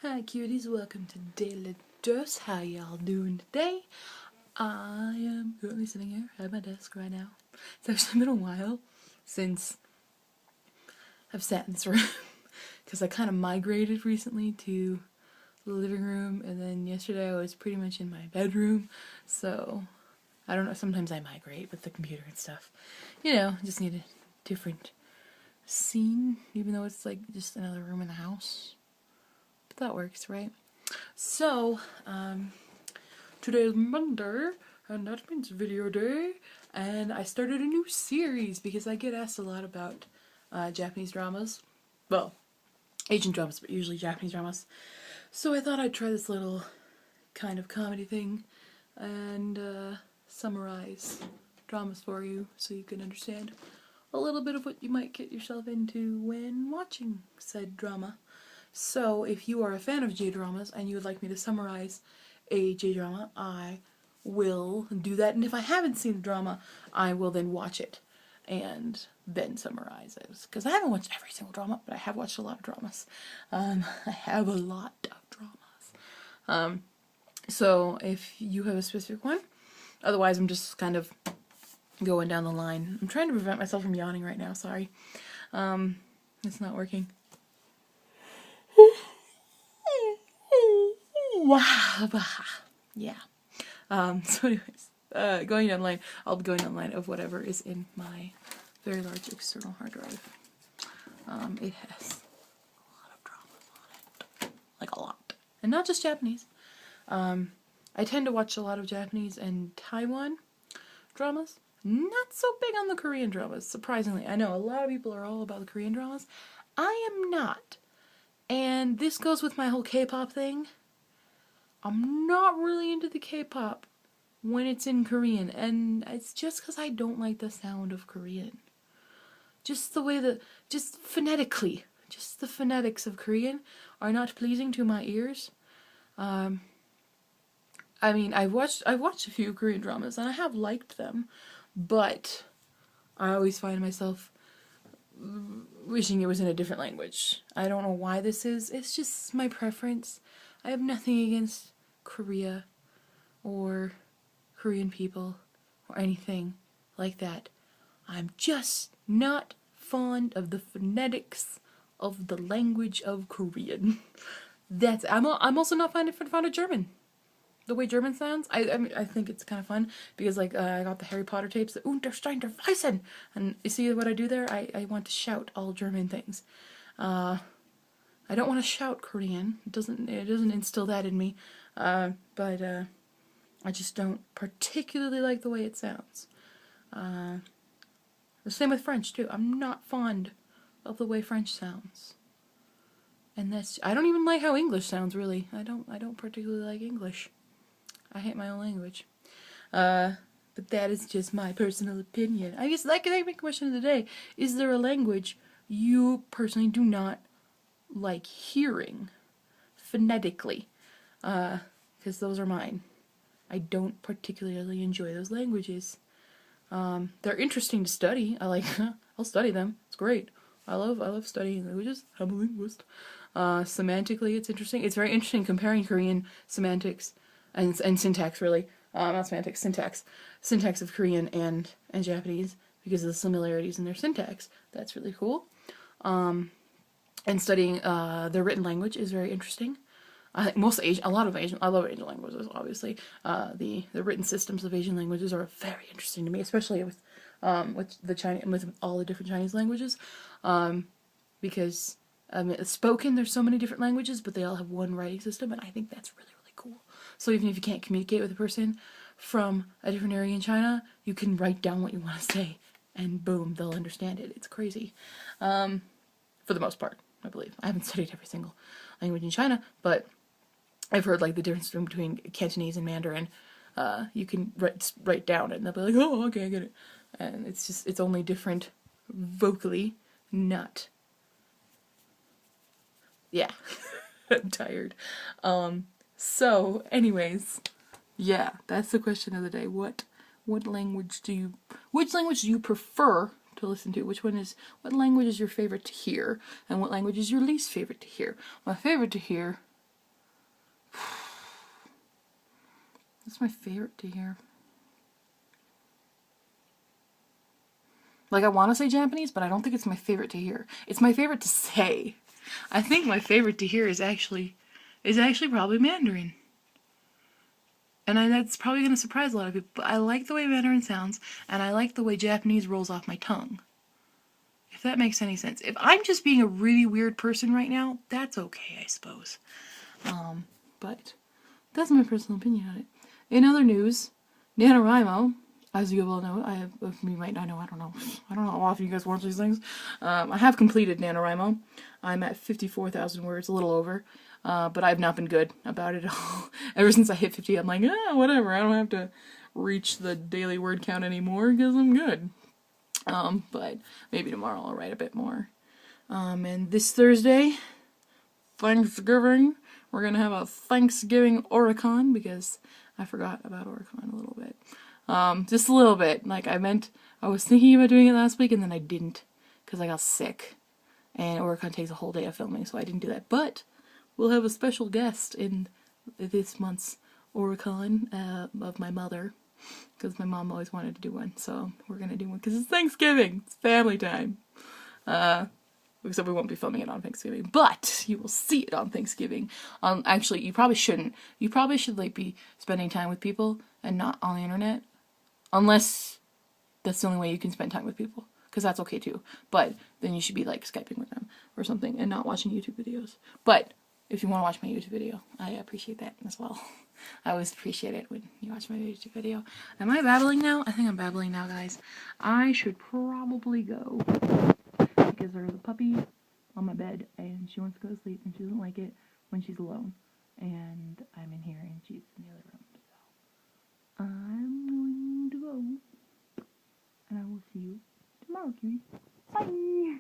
Hi cuties, welcome to Daily Dose. How y'all doing today? I am currently sitting here at my desk right now. It's actually been a while since I've sat in this room because I kind of migrated recently to the living room, and then yesterday I was pretty much in my bedroom, so I don't know, sometimes I migrate with the computer and stuff. You know, just need a different scene, even though it's like just another room in the house. But that works, right? So, today is Monday, and that means video day, and I started a new series because I get asked a lot about Japanese dramas. Well, Asian dramas, but usually Japanese dramas. So I thought I'd try this little kind of comedy thing and summarize dramas for you so you can understand a little bit of what you might get yourself into when watching said drama. So if you are a fan of J-dramas and you would like me to summarize a J-drama, I will do that. And if I haven't seen a drama, I will then watch it and then summarize it. Because I haven't watched every single drama, but I have watched a lot of dramas. I have a lot of dramas. So if you have a specific one, otherwise I'm just kind of going down the line. I'm trying to prevent myself from yawning right now, sorry. It's not working. Yeah. So anyways, going down the line, I'll be going down the line of whatever is in my very large external hard drive. It has a lot of dramas on it. Like a lot. And not just Japanese. I tend to watch a lot of Japanese and Taiwan dramas. Not so big on the Korean dramas, surprisingly. I know a lot of people are all about the Korean dramas. I am not. And this goes with my whole K-pop thing. I'm not really into the K-pop when it's in Korean, and it's just because I don't like the sound of Korean. Just the way just phonetically, just the phonetics of Korean are not pleasing to my ears. I mean, I've watched a few Korean dramas, and I have liked them, but I always find myself wishing it was in a different language. I don't know why this is. It's just my preference. I have nothing against Korea or Korean people or anything like that. I'm just not fond of the phonetics of the language of Korean. I'm also not fond of German. The way German sounds, I think it's kind of fun because like I got the Harry Potter tapes, the Untersteinderweisen, and you see what I do there? I want to shout all German things. I don't want to shout Korean. It doesn't instill that in me. But I just don't particularly like the way it sounds. The same with French too. I'm not fond of the way French sounds. And I don't even like how English sounds really. I don't particularly like English. I hate my own language. But that is just my personal opinion. I guess that could be the question of the day. Is there a language you personally do not like hearing phonetically? Because those are mine. I don't particularly enjoy those languages. They're interesting to study. I'll study them. It's great. I love studying languages. I'm a linguist. Semantically, it's interesting. It's very interesting comparing Korean semantics and syntax, really. Not semantics, syntax. Syntax of Korean and Japanese because of the similarities in their syntax. That's really cool. And studying their written language is very interesting. I think I love Asian languages, obviously. The written systems of Asian languages are very interesting to me, especially with all the different Chinese languages. Because spoken, there's so many different languages, but they all have one writing system, and I think that's really, really cool. So even if you can't communicate with a person from a different area in China, you can write down what you want to say, and boom, they'll understand it. It's crazy. For the most part, I believe. I haven't studied every single language in China, but I've heard like the difference between Cantonese and Mandarin. You can write down it, and they'll be like, "Oh, okay, I get it." And it's only different vocally, not. Yeah, I'm tired. So, anyways, yeah, that's the question of the day. Which language do you prefer to listen to? What language is your favorite to hear, and what language is your least favorite to hear? My favorite to hear What's my favorite to hear? Like, I want to say Japanese, but I don't think it's my favorite to hear. It's my favorite to say. I think my favorite to hear is actually probably Mandarin. And that's probably going to surprise a lot of people, but I like the way Mandarin sounds, and I like the way Japanese rolls off my tongue. If that makes any sense. If I'm just being a really weird person right now, that's okay, I suppose. But that's my personal opinion on it. In other news, NaNoWriMo, as you well know, you might not know, I don't know how often you guys watch these things. I have completed NaNoWriMo. I'm at 54,000 words, a little over. But I've not been good about it at all. Ever since I hit 50, I'm like, whatever, I don't have to reach the daily word count anymore because I'm good. But maybe tomorrow I'll write a bit more. And this Thursday, Thanksgiving, we're gonna have a Thanksgiving Oricon because I forgot about Oricon a little bit. Just a little bit. Like, I was thinking about doing it last week and then I didn't because I got sick. And Oricon takes a whole day of filming, so I didn't do that. But we'll have a special guest in this month's Oricon of my mother, because my mom always wanted to do one, so we're gonna do one because it's Thanksgiving. It's family time. Except we won't be filming it on Thanksgiving, but you will see it on Thanksgiving. Actually, you probably shouldn't. You probably should like be spending time with people and not on the internet, unless that's the only way you can spend time with people, because that's okay too. But then you should be like Skyping with them or something and not watching YouTube videos. But if you want to watch my YouTube video, I appreciate that as well. I always appreciate it when you watch my YouTube video. Am I babbling now? I think I'm babbling now, guys. I should probably go because there's a puppy on my bed and she wants to go to sleep and she doesn't like it when she's alone. And I'm in here and she's in the other room. So I'm going to go. And I will see you tomorrow, cuties. Bye!